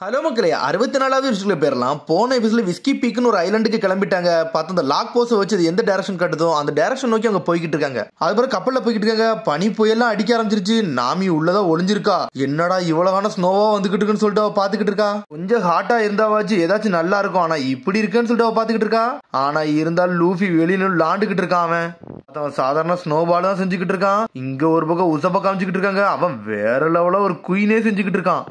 Hello மக்களே, 64வது விஷயத்துல பேரலாம். போன எபிசோட்ல விஸ்கி பீக்னு ஒரு ஐலண்டுக்கு கிளம்பிட்டாங்க. பார்த்து அந்த லாக் போஸ்ட் வச்சு எந்த டைரக்ஷன் கட்டுதோ அந்த டைரக்ஷன் நோக்கி அவங்க போய்கிட்டு இருக்காங்க. அதுக்கப்புறம் கப்பல்ல போய்கிட்டு இருக்காங்க. பனி புயல்லாம் அடிக்க ஆரம்பிச்சிருச்சு. நாமி உள்ளதா ஒளிஞ்சிருக்கா. என்னடா இவ்வளவான ஸ்னோவா வந்துகிட்டு இருக்குன்னு சொல்லிட்டு அவ பாத்துக்கிட்டு இருக்கா. கொஞ்சம் ஹாட்டா இருந்தாவாச்சு ஏதாச்சும் நல்லா இருக்கும். ஆனா இப்படி இருக்குன்னு சொல்லிட்டு அவ பாத்துக்கிட்டு இருக்கா. ஆனா இருந்தாலும் லூஃபி வெளியில விளாண்டுகிட்டு இருக்கான். அவன் சாதாரண ஸ்னோபால் தான் செஞ்சுக்கிட்டு இருக்கான். இங்க ஒரு பக்கம் உசப்ப காமிச்சுக்கிட்டு இருக்காங்க. அவன் வேற லெவலா ஒரு குயினே செஞ்சுக்கிட்டு இருக்கான்.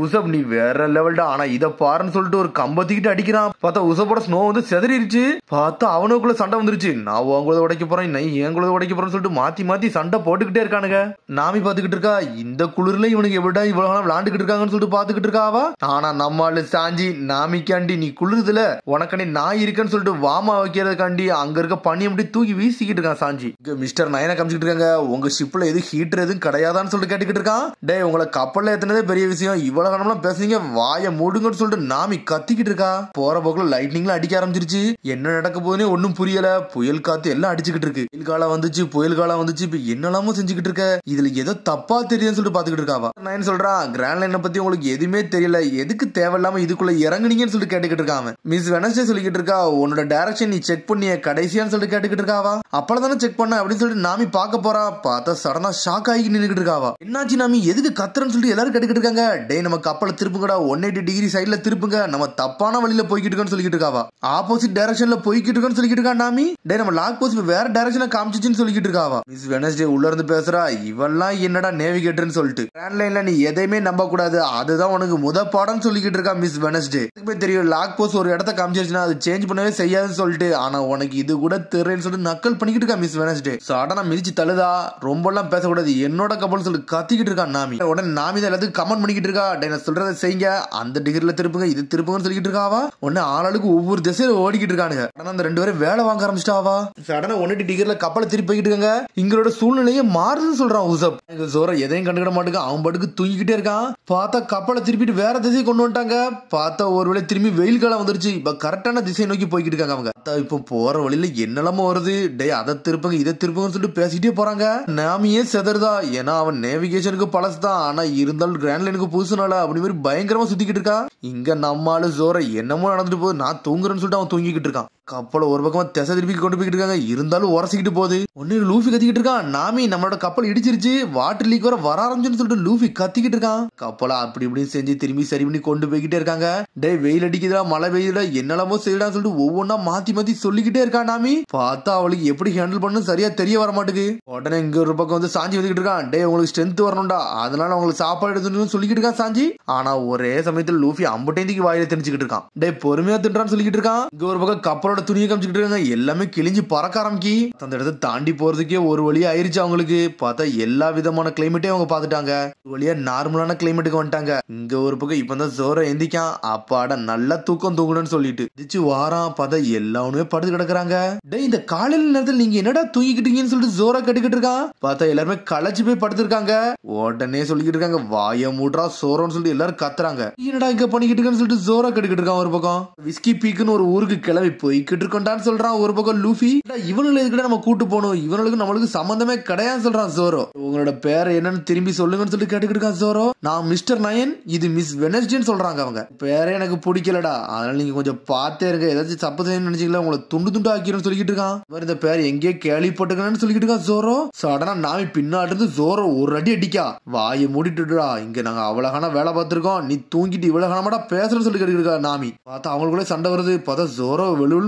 உசப் நீ வேற லெவல்டா. ஆனா இத பாருன்னு சொல்லிட்டு ஒரு கம்பத்திக்கிட்டு அடிக்கிறான். பார்த்தா உசப்போட ஸ்னோ வந்து செதறிடுச்சு. பார்த்தா அவனுக்குள்ள சண்டை வந்துருச்சு. நான் உங்களத உடைக்க போறேன், நீ எங்களத உடைக்க போறேன்னு சொல்லிட்டு மாத்தி மாத்தி சண்டை போட்டுக்கிட்டே இருக்கானுங்க. நாமி பாத்துக்கிட்டு இருக்கா. இந்த குளிர்ல இவனுக்கு எப்படா இவ்வளவு விளாண்டுகிட்டு இருக்காங்கன்னு சொல்லிட்டு பாத்துக்கிட்டு இருக்காவா. ஆனா நம்மால சாஞ்சி நாமிக்காண்டி நீ குளிர்துல உனக்கண்டி நான் இருக்கேன்னு சொல்லிட்டு வாமா வைக்கிறதுக்காண்டி அங்க இருக்க பனி அப்படி தூக்கி வீசிக்கிட்டு இருக்கான் சாஞ்சி. மிஸ்டர் நயனை காமிச்சிட்டு இருக்காங்க. உங்க ஷிப்ல எது ஹீட்டர் எதுவும் கிடையாதான்னு சொல்லிட்டு கேட்டுக்கிட்டு இருக்கான். டே உங்களை கப்பல்ல ஏத்தினதே பெரிய விஷயம், இவ்வளவு காலம்லாம் பேசுறீங்க, வாய மூடுங்கன்னு சொல்லிட்டு நாமி கத்திக்கிட்டு இருக்கா. போற போக்குல லைட்னிங்ல அடிக்க ஆரம்பிச்சிருச்சு. என்ன நடக்க போதுன்னே ஒன்னும் புரியல. புயல் காத்து எல்லாம் அடிச்சுக்கிட்டு இருக்கு. புயல் காலம் வந்துச்சு, புயல் காலம் வந்துச்சு. இப்ப என்னெல்லாமோ செஞ்சுக்கிட்டு இருக்க. இதுல ஏதோ தப்பா தெரியுதுன்னு சொல்லிட்டு பாத்துக்கிட்டு இருக்காவா. நான் சொல்றான், கிராண்ட் லைனை பத்தி உங்களுக்கு எதுவுமே தெரியல, எதுக்கு தேவையில்லாம இதுக்குள்ள இறங்குனீங்கன்னு சொல்லிட்டு கேட்டுக்கிட்டு இருக்காங்க. மிஸ் வெனஸ்டே சொல்லிக்கிட்டு இருக்கா, உன்னோட டைரக்ஷன் நீ செக் பண்ணிய கடைசியான்னு சொல்லிட்டு கேட்டுக்கிட்டு இருக்காவா. அப்பளதானே செக் பண்ண அப்படின்னு சொல்லிட்டு நாமி பாக்க போறா. பார்த்தா சடனா ஷாக் ஆகி நின்னுக்கிட்டு இருக்காவா. என்னாச்சு நாமி, எதுக்கு கத்துறன்னு சொல்லிட்டு எல்லாரும் கேட்டுக்கிட்டு இருக்காங்க. டே நம்ம கப்பலை திருப்புங்கடா, 180 டிகிரி சைடுல திருப்புங்க, நம்ம தப்பான வழியில போய்கிட்டு இருக்கோம்னு சொல்லிட்டு இருக்காவா. ஆப்போசிட் டைரக்ஷன்ல போய்கிட்டு இருக்கோம்னு சொல்லிட்டு இருக்கா நாமி. டே நம்ம லாக் போஸ்ட் வேற டைரக்ஷன்ல காமிச்சிச்சுன்னு சொல்லிட்டு இருக்காவா. மிஸ் வெனஸ்டே உள்ள இருந்து பேசுறா. இவெல்லாம் என்னடா நேவிகேட்டர்னு சொல்லிட்டு. கிராண்ட் லைன்ல நீ எதையுமே நம்ப கூடாது, அதுதான் உனக்கு முத பாடம்னு சொல்லிட்டு இருக்கா மிஸ் வெனஸ்டே. எனக்கு தெரியும் லாக் போஸ்ட் ஒரு இடத்த காமிச்சிருச்சுன்னா அது சேஞ்ச் பண்ணவே செய்யாதுன்னு சொல்லிட்டு. ஆனா உனக்கு இது கூட தெரியலன்னு சொல்லிட்டு நக்கல் பண்ணிக்கிட்டு இருக்கா மிஸ் வெனஸ்டே. சடனா மிதிச்சு தள்ளுதா. ரொம்ப எல்லாம் பேசக்கூடாது, என்னோட கப்பல்னு சொல்லிட்டு கத்திக்கிட்டு இருக்கா நாமி. உடனே நாமி தான் எல்லாத்துக்கும் கமெண்ட் பண்ணிக்கிட்டு இருக்கா. நான் சொல்றதை செய்யுங்க, அந்த டிகிரில திருப்புங்க, இது திருப்புங்கன்னு சொல்லிட்டு இருக்காவா. உடனே ஆளுக்கு ஒவ்வொரு திசையில ஓடிக்கிட்டு இருக்கானுங்க. அந்த ரெண்டு பேரும் வேலை வாங்க ஆரம்பிச்சிட்டாவா. சடனா 180 டிகிரில கப்பலை திருப்பி போய்கிட்டு இருக்காங்க. இங்களோட சூழ்நிலையே மாறுதுன்னு சொல்றான் உசப். ஜோர எதையும் கண்டுக்கிட மாட்டேங்க, அவன் பாட்டுக்கு தூங்கிக்கிட்டே இருக்கான். பார்த்தா கப்பலை திருப்பிட்டு வேற திசையை கொண்டு வந்துட்டாங்க. பார்த்தா ஒருவேளை திரும்பி வெயில் காலம் வந்துருச்சு. இப்ப கரெக்டான திசையை நோக்கி போய்கிட்டு இருக்காங்க அவங்க. இப்போ போற வழியில என்னெல்லாமோ வருது. டே அதை திருப்புங்க, இதை திருப்புங்கன்னு சொல்லிட்டு பேசிட்டே போறாங்க. நாமியே செதறுதா. ஏன்னா அவன் நேவிகேஷனுக்கு பழசுதான், ஆனா இருந்தாலும் கிராண்ட் லைனுக்கு புதுசுனால அப்படி மாதிரி பயங்கரமா சுத்திக்கிட்டு இருக்கா. இங்க நம்மால ஜோர என்னமோ நடந்துட்டு போகுது, நான் தூங்குறேன்னு சொல்லிட்டு அவன் தூங்கிக்கிட்டு இருக்கான். கப்பலை ஒரு பக்கமா திசை திருப்பி கொண்டு போய்கிட்டு இருக்காங்க. இருந்தாலும் உரசிக்கிட்டு போகுது. ஒன்னு லூஃபி கத்திக்கிட்டு இருக்கான். நாமி நம்மளோட கப்பல் இடிச்சிருச்சு, வாட்டர் லீக் வர ஆரம்பிச்சுன்னு சொல்லிட்டு லூஃபி கத்திக்கிட்டு இருக்கான். கப்பலை அப்படி இப்படி செஞ்சு திரும்பி சரி பண்ணி கொண்டு போய்கிட்டே இருக்காங்க. டே வெயில் அடிக்குதா, மழை பெய்யுதா, என்னெல்லாமோ செய்யலாம் சொல்லிட்டு ஒவ்வொன்னா மாத்தி மாத்தி சொல்லிக்கிட்டே இருக்கான் நாமி. பார்த்தா அவளுக்கு எப்படி ஹேண்டில் பண்ணு சரியா தெரிய வர மாட்டேங்குது. உடனே இங்க ஒரு பக்கம் வந்து சாஞ்சி வந்துகிட்டு இருக்கான். டே உங்களுக்கு ஸ்ட்ரென்த் வரணும்டா, அதனால உங்களுக்கு சாப்பாடு எடுத்துன்னு சொல்லிக்கிட்டு இருக்கான் சாஞ்சி. ஆனா ஒரே சமயத்துல லூஃபி அம்பட்டேந்திக்கு வாயில தெரிஞ்சுக்கிட்டு இருக்கான். டே பொறுமையா தின்றான்னு சொல்லிக்கிட்டு இருக்கான். இங்க ஒரு பக்கம் கப்பலோட துணியை காமிச்சுக்கிட்டு இருக்காங்க. எல்லாமே கிழிஞ்சு பறக்க ஆரம்பிக்கி. அந்த இடத்தை தாண்டி போறதுக்கே ஒரு வழியா ஆயிருச்சு அவங்களுக்கு. பார்த்தா எல்லா விதமான கிளைமேட்டையும் அவங்க பாத்துட்டாங்க. ஒரு வழியா நார்மலான கிளைமேட்டுக்கு வந்துட்டாங்க. இங்க ஒரு பக்கம் இப்பதான் ஜோர எந்திக்கான். அப்பாட நல்லா தூக்கம் தூங்கணும்னு சொல்லிட்டு திச்சு வாரான். பார்த்தா எல்லாமே படுத்து கிடக்குறாங்க. டே இந்த காலையில நேரத்தில் நீங்க என்னடா தூங்கிக்கிட்டீங்கன்னு சொல்லிட்டு ஜோரா கட்டுக்கிட்டு இருக்கான். பார்த்தா எல்லாருமே களைச்சு போய் படுத்திருக்காங்க. உடனே சொல்லிக்கிட்டு இருக்காங்க, வாய மூட்ரா சோரோன்னு சொல்லிட்டு எல்லாரும் கத்துறாங்க. என்னடா இங்க பண்ணிக்கிட்டு இருக்கான்னு சொல்லிட்டு ஜோரா கட்டுக்கிட்டு இருக்கான். ஒரு பக்கம் விஸ்கி பீக்குன்னு ஒரு ஊருக்கு கிளம்பி போய்கிட்டு இருக்கோம்டான்னு சொல்றான். ஒரு பக்கம் லூஃபி, இவனுங்களை எதுக்கிட்ட நம்ம கூட்டு போகணும், இவனுக்கு நம்மளுக்கு சம்பந்தமே கிடையாது சொல்றான் ஜோரோ. உங்களோட பேரை என்னன்னு திரும்பி சொல்லுங்கன்னு சொல்லி கேட்டுக்கிட்டு இருக்கான் ஜோரோ. நான் மிஸ்டர் நயன், இது மிஸ் வெனஸ்டேன்னு சொல்றாங்க அவங்க. பேரே எனக்கு பிடிக்கலடா, அதனால நீங்க கொஞ்சம் பார்த்தே இருக்க, ஏதாச்சும் தப்பு செய்யணும்னு நினைச்சீங்களா உங்களை துண்டு துண்டு ஆக்கிரும் சொல்லிக்கிட்டு இருக்கான். இந்த பேர் எங்கேயே கேள்விப்பட்டுக்கணும்னு சொல்லிக்கிட்டு இருக்கான் ஜோரோ. சடனா நாமி பின்னாடி இருந்து ஜோரோ ஒரு அடி அடிக்கா. வாயை மூடிட்டுடா, இங்க நாங்க அவ்வளவுகான வேலை பார்த்திருக்கோம், நீ தூங்கிட்டு இவ்வளவு காலமாடா பேசுறேன்னு சொல்லி கேட்டுக்கிட்டு இருக்கா நாமி. பார்த்தா அவங்களுக்குள்ள சண்டை வருது. பார்த்தா ஜோரோ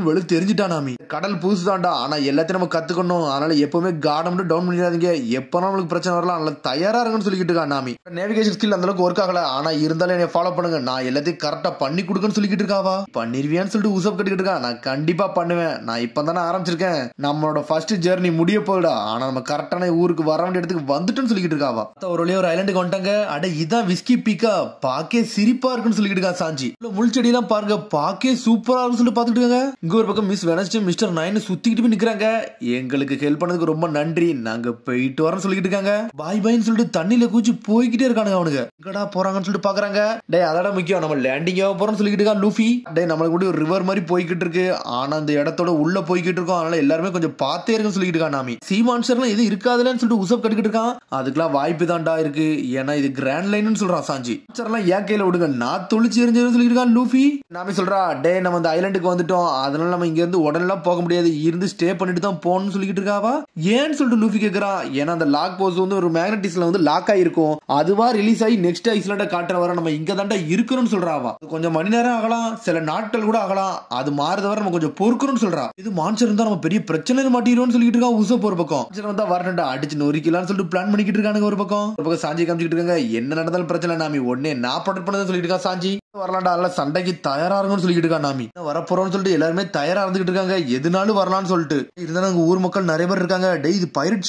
வெளு தெரிஞ்சுட்டா நாமி. கடல் புதுசு தான்டா, ஆனா எல்லாத்தையும் நம்ம கத்துக்கணும், அதனால எப்பவுமே கார்டு மட்டும் டவுன் பண்ணிடாதீங்க, எப்ப நம்மளுக்கு பிரச்சனை வரலாம், அதனால தயாரா இருக்குன்னு சொல்லிக்கிட்டு இருக்கா நாமி. நேவிகேஷன் ஸ்கில் அந்த அளவுக்கு ஒர்க் ஆகல, ஆனா இருந்தாலும் என்ன ஃபாலோ பண்ணுங்க, நான் எல்லாத்தையும் கரெக்டா பண்ணி கொடுக்குன்னு சொல்லிக்கிட்டு இருக்காவா. பண்ணிருவியான்னு சொல்லிட்டு உசப் கட்டிக்கிட்டு இருக்கா. நான் கண்டிப்பா பண்ணுவேன், நான் இப்பதானே ஆரம்பிச்சிருக்கேன், நம்மளோட ஃபர்ஸ்ட் ஜெர்னி முடிய போயிடா, ஆனா நம்ம கரெக்டான ஊருக்கு வர வேண்டிய இடத்துக்கு வந்துட்டுன்னு சொல்லிக்கிட்டு இருக்காவா. ஒரு வழியா ஒரு ஐலண்டுக்கு வந்துட்டாங்க. அட இதான் விஸ்கி பீக்கா, பாக்கே சிரிப்பா இருக்குன்னு சொல்லிக்கிட்டு இருக்கா சாஞ்சி. முள்செடி எல்லாம் பாருங்க, பாக்கே சூப்பரா இருக்குன்னு சொல்லிட்டு பாத்துட்டு இருக்காங்க. இங்க ஒரு பக்கம் மிஸ் வெனஸ்டே மிஸ்டர் நைன் சுத்திக்கிட்டு போய் நிக்கிறாங்க. எங்களுக்கு ஹெல்ப் பண்ணதுக்கு ரொம்ப நன்றி, நாங்க போயிட்டு வரோம்னு சொல்லிட்டு இருக்காங்க. பாய் பாய்னு சொல்லிட்டு தண்ணியில கூச்சி போய்கிட்டே இருக்கானுங்க அவனுங்க. எங்கடா போறாங்கன்னு சொல்லிட்டு பாக்குறாங்க. டே அதோட முக்கியம் நம்ம லேண்டிங் ஆக போறோம்னு சொல்லிட்டு இருக்கா லூஃபி. டே நம்மளுக்கு கூட ஒரு ரிவர் மாதிரி போய்கிட்டு இருக்கு, ஆனா அந்த இடத்தோட உள்ள போய்கிட்டு இருக்கோம், அதனால எல்லாருமே கொஞ்சம் பார்த்தே இருக்குன்னு சொல்லிட்டு இருக்கா நாமி. சி மான்ஸ்டர்லாம் எது இருக்காதுலன்னு சொல்லிட்டு உசப் கட்டிக்கிட்டு இருக்கான். அதுக்கெல்லாம் வாய்ப்பு தான்டா இருக்கு, ஏன்னா இது கிராண்ட் லைன்னு சொல்றான் சாஞ்சி. மான்ஸ்டர்லாம் ஏன் கையில விடுங்க, நான் தொழிச்சு எரிஞ்சு சொல்லிட்டு இருக்கான் லூஃபி. நாமி சொல்றா, டே நம்ம அந்த ஐலாண்டுக்கு வந்துட்டோம், அதனால நம்ம இங்க இருந்து உடனே போக முடியாது, இருந்து ஸ்டே பண்ணிட்டு தான் போகணும்னு சொல்லிட்டு இருக்காவா. ஏன்னு சொல்லிட்டு லூஃபி கேக்குறா. ஏன்னா அந்த லாக் போஸ்ட் வந்து ஒரு மேக்னட்டிஸ்ல வந்து லாக் ஆயிருக்கும், அதுவா ரிலீஸ் ஆகி நெக்ஸ்ட் ஐஸ்லாண்ட காட்டுற வர நம்ம இங்க தாண்டா இருக்கணும்னு சொல்றாவா. கொஞ்சம் மணி நேரம் ஆகலாம், சில நாட்கள் கூட ஆகலாம், அது மாறுதவரை நம்ம கொஞ்சம் பொறுக்கணும்னு சொல்றா. இது மான்ஸ்டர் இருந்தா நம்ம பெரிய பிரச்சனை மாட்டிடுவோம்னு சொல்லிட்டு இருக்கா உசப். ஒரு பக்கம் வந்தா வரண்டா அடிச்சு நொறிக்கலாம்னு சொல்லிட்டு பிளான் பண்ணிக்கிட்டு இருக்கானுங்க. ஒரு பக்கம் சாஞ்சி காமிச்சிட்டு இருக்காங்க. என்ன நடந்தாலும் பிரச்சனை நாமி உடனே நான் ப்ரொடெக்ட் பண்ணதான் சொல்லிட்டு இருக்கா சாஞ்சி. வரலாம்டா அதெல்லாம் சண்டைக்கு தயாரா இருக்கும்னு சொல்லிட்டு இருக்கா நாமி. வரப்போறோம்னு சொல்லிட்டு எல்லாருமே தயாரா இருந்துகிட்டு இருக்காங்க, எதுனாலும் வரலாம்னு சொல்லிட்டு. இருந்தாலும் ஊர் மக்கள் நிறைய பேர் இருக்காங்க. டே இது பைரட்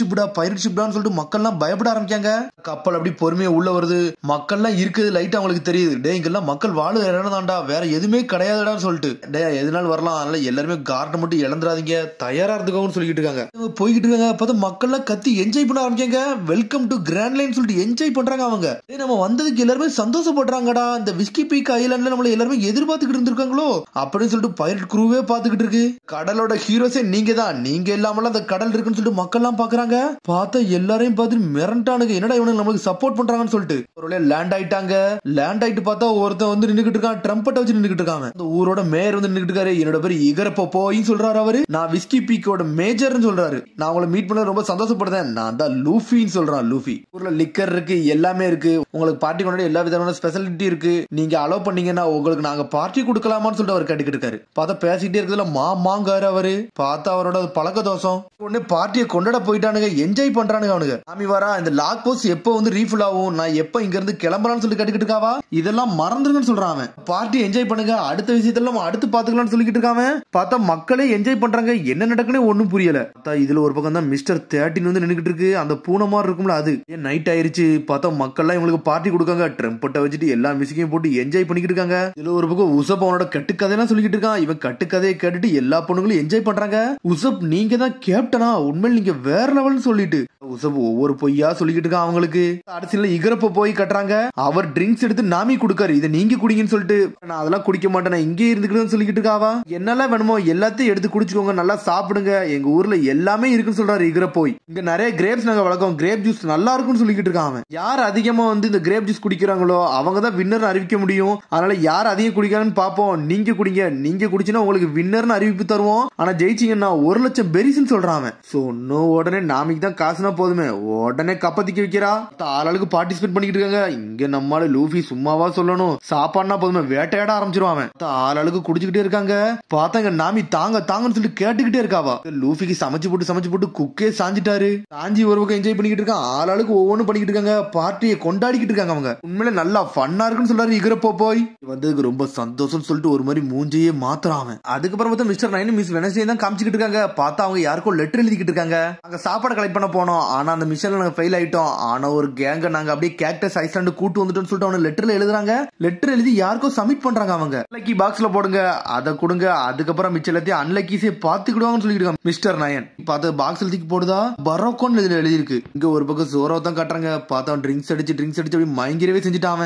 ஷிப்டான்னு சொல்லிட்டு மக்கள் எல்லாம் பயப்பட ஆரம்பிக்காங்க. கப்பல் அப்படி பொறுமையா உள்ள வருது, மக்கள் எல்லாம் இருக்குது லைட் அவங்களுக்கு தெரியுது. டே இங்கெல்லாம் மக்கள் வாழ இறந்தாண்டா, வேற எதுவுமே கிடையாதுடான்னு சொல்லிட்டு. டே எதுனாலும் வரலாம், அதனால எல்லாருமே கார்டன் மட்டும் இழந்துராதீங்க, தயாரா இருந்துக்கோன்னு சொல்லிட்டு இருக்காங்க. போய்கிட்டு இருக்காங்க. பார்த்தா மக்கள் எல்லாம் கத்தி என்ஜாய் பண்ண ஆரம்பிக்காங்க. வெல்கம் டு கிராண்ட் லைன் சொல்லிட்டு என்ஜாய் பண்றாங்க அவங்க. நம்ம வந்ததுக்கு எல்லாருமே சந்தோஷப்படுறாங்கடா. இந்த விஸ்கி பீக் ஐலாண்ட்ல நம்மள எல்லாருமே எதிர்பார்த்துக்கிட்டு இருந்திருக்காங்களோ அப்படின்னு சொல்லிட்டு பைரட் க்ரூவே பாத்துக்கிட்டு இருக்கு. கடலோட ஹீரோஸே நீங்க தான், நீங்க இல்லாமலாம் அந்த கடல் இருக்குன்னு சொல்லிட்டு மக்கள் எல்லாம் பாக்குறாங்க. பார்த்தா எல்லாரையும் பார்த்து மிரண்டானுங்க, என்னடா இவனுக்கு நம்மளுக்கு சப்போர்ட் பண்றாங்கன்னு சொல்லிட்டு. ஒரு லேண்ட் ஆயிட்டாங்க. லேண்ட் ஆயிட்டு பார்த்தா ஒருத்தன் வந்து நின்னுகிட்டு இருக்கான், ட்ரம்பட்டை வச்சு நின்னுகிட்டு இருக்காங்க. அந்த ஊரோட மேயர் வந்து நின்னுகிட்டு இருக்காரு. என்னோட பேர் இகரப்போயின்னு சொல்றாரு அவரு. நான் விஸ்கி பீக்கோட மேஜர்னு சொல்றாரு. நான் உங்களை மீட் பண்ண ரொம்ப சந்தோஷப்படுறேன், நான் தான் லூஃபின்னு சொல்றான். லூஃபி ஊர்ல லிக்கர் இருக்கு, எல்லாமே இருக்கு, உங்களுக்கு பார்ட்டி கொண்டாடி எல்லா விதமான ஸ்பெஷாலிட்டி இருக்கு, நீங்க அலோவ் பண்ணீங்கன்னா உங்களுக்கு நாங்க பார்ட்டி கொடுக்கலாமான்னு சொல்லிட்டு அவர் கேட்டுக்கிட்டு இருக்காரு. பார்த்தா பேசிக்கிட்டே இருக்கிறதுல மாங்காரு அவரு. பார்த்தா அவரோட பழக்க தோஷம். உடனே பார்ட்டியை கொண்டாட போயிட்டானுங்க, என்ஜாய் பண்றானுங்க அவனுங்க. சாமி வரா, இந்த லாக் போஸ்ட் எப்போ வந்து ரீஃபில் ஆகும், நான் எப்ப இங்க இருந்து கிளம்பலாம்னு சொல்லி கேட்டுக்கிட்டு இருக்காவா. இதெல்லாம் மறந்துருங்கன்னு சொல்றான் அவன். பார்ட்டி என்ஜாய் பண்ணுங்க, அடுத்த விஷயத்தெல்லாம் அடுத்து பாத்துக்கலாம்னு சொல்லிக்கிட்டு இருக்காம. பார்த்தா மக்களே என்ஜாய் பண்றாங்க, என்ன நடக்குன்னு ஒண்ணும் புரியல. இதுல ஒரு பக்கம் தான் மிஸ்டர் 13 வந்து நின்னுகிட்டு இருக்கு, அந்த பூனை மாதிரி இருக்கும்ல அது. நைட் ஆயிருச்சு. பார்த்தா மக்கள் எல்லாம் இவங்களுக்கு பார்ட்டி கொடுக்காங்க, ட்ரம்பட்டை வச்சுட்டு எல்லா மியூசிக்கையும் போட்டு என்ஜாய் பண்ணிக்கிட்டு இருக்காங்க. இதுல ஒரு பக்கம் உசப் அவனோட கட்டுக்கதையெல்லாம் சொல்லிக்கிட்டு இருக்கான். இவன் கட்டுக்கதையை கேட்டுட்டு எல்லா பொண்ணுங்களும் என்ஜாய் பண்றாங்க. உசப் நீங்க தான் கேப்டனா, உண்மையில நீங்க வேற லெவல்னு சொல்லிட்டு உசப் ஒவ்வொரு பொய்யா சொல்லிக்கிட்டு இருக்கான் அவங்களுக்கு. அரசியல இகரப்ப போய் கட்டுறாங்க. அவர் ட்ரிங்க்ஸ் எடுத்து நாமி குடுக்காரு, இதை நீங்க குடிங்கன்னு சொல்லிட்டு. நான் அதெல்லாம் குடிக்க மாட்டேன், நான் இங்கே இருந்துக்கிட்டு சொல்லிக்கிட்டு இருக்காவா. என்னெல்லாம் வேணுமோ எல்லாத்தையும் எடுத்து குடிச்சுக்கோங்க, நல்லா சாப்பிடுங்க, எங்க ஊர்ல எல்லாமே இருக்குன்னு சொல்றாரு இகரப்போய். இங்க நிறைய கிரேப்ஸ் நாங்க வளர்க்கோம், கிரேப் ஜூஸ் நல்லா இருக்கும்னு சொல்லிக்கிட்டு இருக்கான் அவன். யார் அதிகமா வந்து இந்த கிரேப் ஜூஸ் குடிக்கிறாங்களோ அவங்க தான் வின்னர் அறிவிக்க முடியும், அதனால யார் அதிகம் குடிக்கிறான்னு பாப்போம், நீங்க குடிங்க, நீங்க குடிச்சுன்னா உங்களுக்கு வின்னர்னு அறிவிப்பு தருவோம், ஆனா ஜெயிச்சீங்கன்னா 1 லட்சம் பெரிஸ்ன்னு சொல்றான் அவன். சோ இன்னும் உடனே நாமிக்கு தான் காசுனா போதுமே, உடனே கப்பத்திக்க வைக்கிறா. ஆளாளுக்கு பார்ட்டிசிபேட் பண்ணிக்கிட்டு இருக்காங்க. இங்க நம்மால லூஃபி சும்மாவா சொல்லணும், சாப்பாடுனா போதுமே வேட்டையாட ஆரம்பிச்சிருவான். ஆளாளுக்கு குடிச்சுக்கிட்டே இருக்காங்க. பார்த்தாங்க நாமி தாங்கன்னு சொல்லிட்டு கேட்டுக்கிட்டே இருக்காவா. லூஃபிக்கு சமைச்சு போட்டு குக்கே சாஞ்சிட்டாரு. சாஞ்சி ஒரு பக்கம் என்ஜாய் பண்ணிக்கிட்டு இருக்கான். ஆளாளுக்கு ஒவ்வொன்றும் பண்ணிக்கிட்டு இருக்காங்க, பார்ட்டியை கொண்டாடிக்கிட்டு இருக்காங்க அவங்க. உண்மையில நல்லா ஃபன்னா இருக்குன்னு சொல்றாரு இகரப்போ போய். வந்ததுக்கு ரொம்ப சந்தோஷம் சொல்லிட்டு ஒரு மாதிரி மூஞ்சியே மாத்துறான். அதுக்கப்புறம் பார்த்தா மிஸ்டர் நைன் மிஸ் வெனஸ்டே தான் காமிச்சிக்கிட்டு இருக்காங்க. பார்த்தா அவங்க யாருக்கோ லெட்டர் எழுதிக்கிட்டு இருக்காங்க. அங்க சாப்பாடு கலெக்ட் பண்ண போனோம், ஆனா அந்த மிஷன்ல நாங்க ஃபெயில் ஆயிட்டோம், ஆனா ஒரு கேங்க நாங்க அப்படியே கேக்டஸ் ஐஸ்லாண்டு கூட்டு வந்துட்டோம்னு சொல்லிட்டு அவங்க லெட்டர்ல எழுதுறாங்க. லெட்டர் எழுதி யாருக்கோ சப்மிட் பண்றாங்க. அவங்க லக்கி பாக்ஸ்ல போடுங்க, அதை கொடுங்க, அதுக்கப்புறம் மிச்சம் எல்லாத்தையும் அன்லக்கீஸே பாத்துக்கிடுவாங்கன்னு சொல்லிட்டு மிஸ்டர் நயன். பார்த்து பாக்ஸ் எழுதி போடுதா பரோக்கோன்னு எழுதி இருக்கு. இங்க ஒரு பக்கம் சோரோ தான் காட்டுறாங்க. பார்த்தா ட்ரிங்க்ஸ் அடிச்சு அப்படி மயங்கிரவே செஞ்சுட்டான்.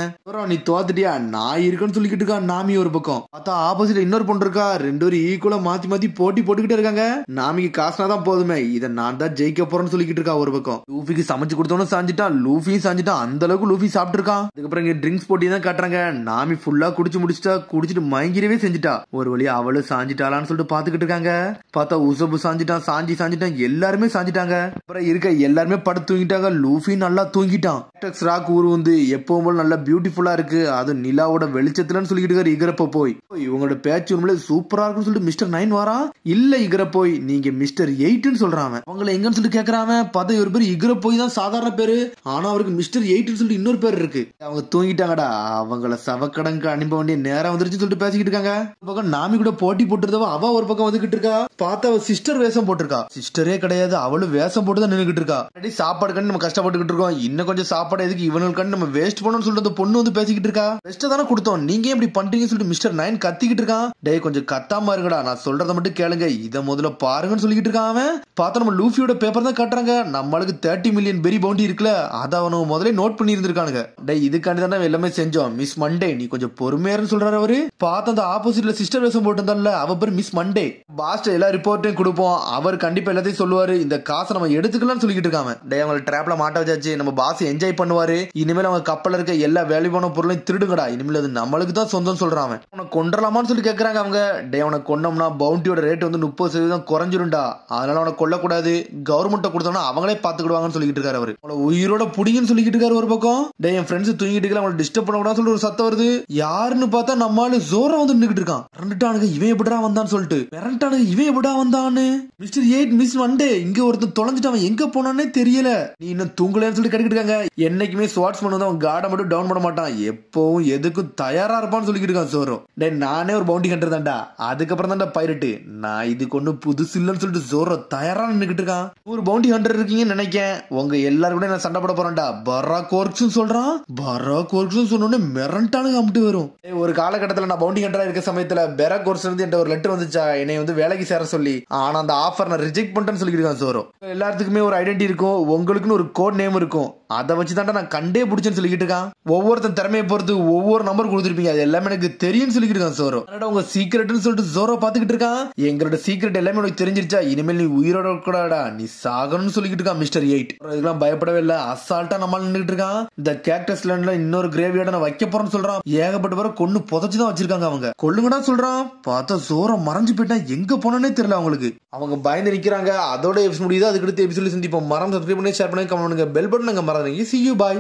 நீ தோத்துட்டியா, நான் இருக்குன்னு சொல்லிக்கிட்டு இருக்கா நாமி. ஒரு பக்கம் பார்த்தா ஆப்போசிட் இன்னொரு பொண்ணு இருக்கா. 2 பேரும் ஈக்குவலா மாத்தி போட்டி போட்டுக்கிட்டே இருக்காங்க. நாமிக்கு காசுனா தான் போதுமே, இதை நான் தான் ஜெயிக்க போறேன்னு சொல்லிக்கிட்டு இருக்கா. ஒரு பக்கம் லூஃபிக்கு சமைச்சு கொடுத்தோன்னு சாஞ்சிட்டான், லூஃபியும் சாஞ்சிட்டான், அந்த அளவுக்கு லூஃபி சாப்பிட்டு இருக்கான். அதுக்கப்புறம் இங்க ட்ரிங்க்ஸ் போட்டி தான் காட்டுறாங்க. நாமி ஃபுல்லா குடிச்சிட்டு மயங்கிரவே செஞ்சுட்டா. ஒரு வழியா அவளும் சாஞ்சிட்டாளான்னு சொல்லிட்டு பாத்துக்கிட்டு இருக்காங்க. பார்த்தா உசபு சாஞ்சிட்டான், சாஞ்சிட்டான், எல்லாருமே சாஞ்சிட்டாங்க. அப்புறம் இருக்க எல்லாருமே படுத்து தூங்கிட்டாங்க. லூஃபி நல்லா தூங்கிட்டான். ராக் ஊர் வந்து எப்பவும் போல நல்லா பியூட்டிஃபுல்லா இருக்கு, அது நிலாவோட வெளிச்சத்துலன்னு சொல்லிக்கிட்டு இருக்காரு இகரப்ப போய். இவங்களோட பேச்சு உண்மையில சூப்பரா இருக்குன்னு சொல்லிட்டு மிஸ்டர் 9 வரா. இல்ல இகரப்போய், நீங்க மிஸ்டர் 8ன்னு சொல்றாங்க. அவங்களை எங்கன்னு சொல்லிட்டு கேக்குறாங்க. பார்த்தா ஒரு பேர் இகரப்போய் தான் சாதாரண பேரு, ஆனா அவருக்கு மிஸ்டர் 8ன்னு சொல்லிட்டு இன்னொரு பேர் இருக்கு. அவங்க தூங்கிட்டாங்கடா, அவங்கள சவக்கடங்கு அனுப்ப வேண்டிய நேரம் வந்துருச்சு சொல்லிட்டு பேசிக்கிட்டு இருக்காங்க. ஒரு பக்கம் நாமி கூட போட்டி போட்டுருந்தவ அவ ஒரு பக்கம் வந்துகிட்டு இருக்கா. பார்த்தா அவ சிஸ்டர் வேஷம் போட்டிருக்கா. சிஸ்டரே கிடையாது, அவளும் வேஷம் போட்டு தான் நின்னுகிட்டு இருக்கா. சாப்பாடு கண்டு நம்ம கஷ்டப்பட்டுக்கிட்டு இருக்கோம், இன்னும் கொஞ்சம் சாப்பாடு எதுக்கு இவனுக்கு நம்ம வேஸ்ட் பண்ணணும்னு சொல்லிட்டு அந்த பொண்ணு வந்து பேசிக்கிட்டு இருக்கா. பெஸ்ட் தானே கொடுத்தோம், நீங்க எப்படி பண்றீங்கன்னு சொல்லிட்டு மிஸ்டர் 9 கத்திக்கிட்டு இருக்கான். டேய் கொஞ்சம் கத்தாம இருங்கடா, நான் சொல்றத மட்டும் கேளுங்க, இத முதல்ல பாருங்கன்னு சொல்லிக்கிட்டு இருக்கான் அவன். பார்த்தா நம்ம லூஃபியோட பேப்பர் தான் காட்டுறாங்க. நம்மளுக்கு 30 மில்லியன் பெரி பவுண்டி இருக்குல்ல, அதை அவனுக்கு முதல்ல நோட் பண்ணி இருந்திருக்கானுங்க. டேய் இதுக்காண்டி தான் எல்லாமே செஞ்சோம், மிஸ் மண்டே நீ கொஞ்சம் பொறுமையாருன்னு சொல்றாரு அவரு. பார்த்த அந்த ஆப்போசிட்ல சிஸ்டர் வேஷம் போட்டிருந்தால அவ பேர் மிஸ் மண்டே. பாஸ்ட் எல்லா ரிப்போர்ட்டையும் கொடுப்போம், அவர் கண்டிப்பா எல்லாத்தையும் சொல்லுவாரு, இந்த காசை நம்ம எடுத்துக்கலாம்னு சொல்லிட்டு இருக்காங்க. டே அவங்க டிராப்ல மாட்ட வச்சாச்சு, நம்ம பாஸ் என்ஜாய் பண்ணுவாரு, இனிமேல் அவங்க கப்பல்ல இருக்க எல்லா வேல்யூவான பொருளையும் திருடுங்கடா, இனிமேல் அது நம்மளுக்கு தான் சொந்தம் சொல்றான். அவனை கொன்றலாமான்னு சொல்லி கேட்கறாங்க அவங்க. டே அவனை கொன்னோம்னா பவுண்டியோட ரேட் வந்து 30% குறைஞ்சிரும்டா, அதனால அவனை கொல்லக்கூடாது, கவர்மெண்ட் கொடுத்தோம்னா அவங்களே பாத்துக்கிடுவாங்கன்னு சொல்லிட்டு இருக்காரு அவரு. அவளை உயிரோட புடிங்கன்னு சொல்லிட்டு இருக்காரு ஒரு பக்கம். டே என் ஃப்ரெண்ட்ஸ் தூங்கிட்டு இருக்க, அவங்களை டிஸ்டர்ப் பண்ணக்கூடாதுன்னு சொல்லி ஒரு சத்தம் வருது. யாருன்னு பார்த்தா நம்மளால ஜோரா வந்து நின்னுட்டு இருக்கான். ரெண்டுட்டானுங்க இவன் எப்படா வந்தான்னு சொல்லிட்டு, மிரண்டானுங்க இவன் எப்படா வந்தான்னு. மிஸ்டர் 8 மிஸ் மண்டே இங்க ஒருத்தன் தொலைஞ்சிட்டு அவன் எங்க போனானே தெரியல, நீ இன்னும் தூங்கலன்னு சொல்லி கட்டிக்கிட்டு இருக்காங்க. என்னைக்குமே ஸ்வாட்ஸ்மேன் வந்து அவன் கார்டை மட்டும் டவுன் பண்ண மாட்டான், எப்பவும் எதுக்கும் தயாரா இருப்பான்னு சொல்லிட்டு இருக்கான் ஜோரோ. டே நானே ஒரு பவுண்டி ஹண்டர் தான்டா, அதுக்கப்புறம் தான்டா பைரட்டு, நான் இதுக்கு ஒண்ணு புதுசு இல்லன்னு சொல்லிட்டு ஜோரோ தயாரா நின்னுக்கிட்டு இருக்கான். ஒரு பவுண்டி ஹண்டர் இருக்கீங்கன்னு நினைக்கேன், உங்க எல்லாரும் கூட நான் சண்டை போட போறேன்டா, பராக் ஒர்க்ஸ் சொல்றான். பராக் ஒர்க்ஸ் சொன்னோடனே மிரண்டானுங்க அம்பிட்டு வரும். ஒரு காலகட்டத்தில் நான் பவுண்டி ஹண்டரா இருக்க சமயத்துல பெராக் ஒர்க்ஸ் இருந்து என்கிட்ட ஒரு லெட்டர் வந்துச்சா, என்னை வந்து வேலைக்கு சேர சொல்லி, ஆனா அந்த ஆஃபர் நான் ரிஜெக்ட் பண்ணிட்டேன்னு சொல்லிருக்கான் ஜோரோ. எல்லாத்துக்குமே ஒரு ஐடென்டி இருக்கும், உங்களுக்குன்னு ஒரு கோட் நேம் இருக்கும், அதை வச்சு தான் நான் கண்டே பிடிச்சேன்னு சொல்லிட்டு இருக்கான். ஒவ்வொருத்தன் திறமையை பொறுத்து ஒவ்வொரு நம்பர் கொடுத்துருப்பீங்க, அது எல்லாமே எனக்கு தெரியும் சொல்லிட்டு இருக்கான் ஜோரோ. உங்க சீக்கிரட்னு சொல்லிட்டு ஜோரோ பாத்துக்கிட்டு இருக்கான். எங்களோட சீக்கிரட் எல்லாமே உனக்கு தெரிஞ்சிருச்சா, இனிமேல் நீ உயிரோட கூடாடா, நீ சாகணும்னு சொல்லிட்டு இருக்கான் மிஸ்டர் 8. இதெல்லாம் பயப்படவே இல்ல, அசால்ட்டா நம்ம நின்றுட்டு இருக்கான். இந்த கேக்டஸ் லேண்ட்ல இன்னொரு கிரேவியார்ட நான் வைக்க போறேன்னு சொல்றான். ஏகப்பட்ட பேரை கொன்னு புதைச்சுதான் வச்சிருக்காங்க அவங்க. கொல்லுங்கடா சொல்றான். பார்த்தா ஜோரோ மறைஞ்சு போயிட்டா, எங்க போனே தெரியல அவங்களுக்கு. அவங்க பயந்து நிக்கிறாங்க. அதோட எபிசோட் முடியுது, அதுக்கு அடுத்த எபிசோட் சந்திப்போம். மரம் சப்ஸ்கிரைப் பண்ணி ஷேர் பண்ணி கமெண்ட் பண்ணுங்க, பெல் பட்டன் அங்க மறந்துடுங்க. See you, bye.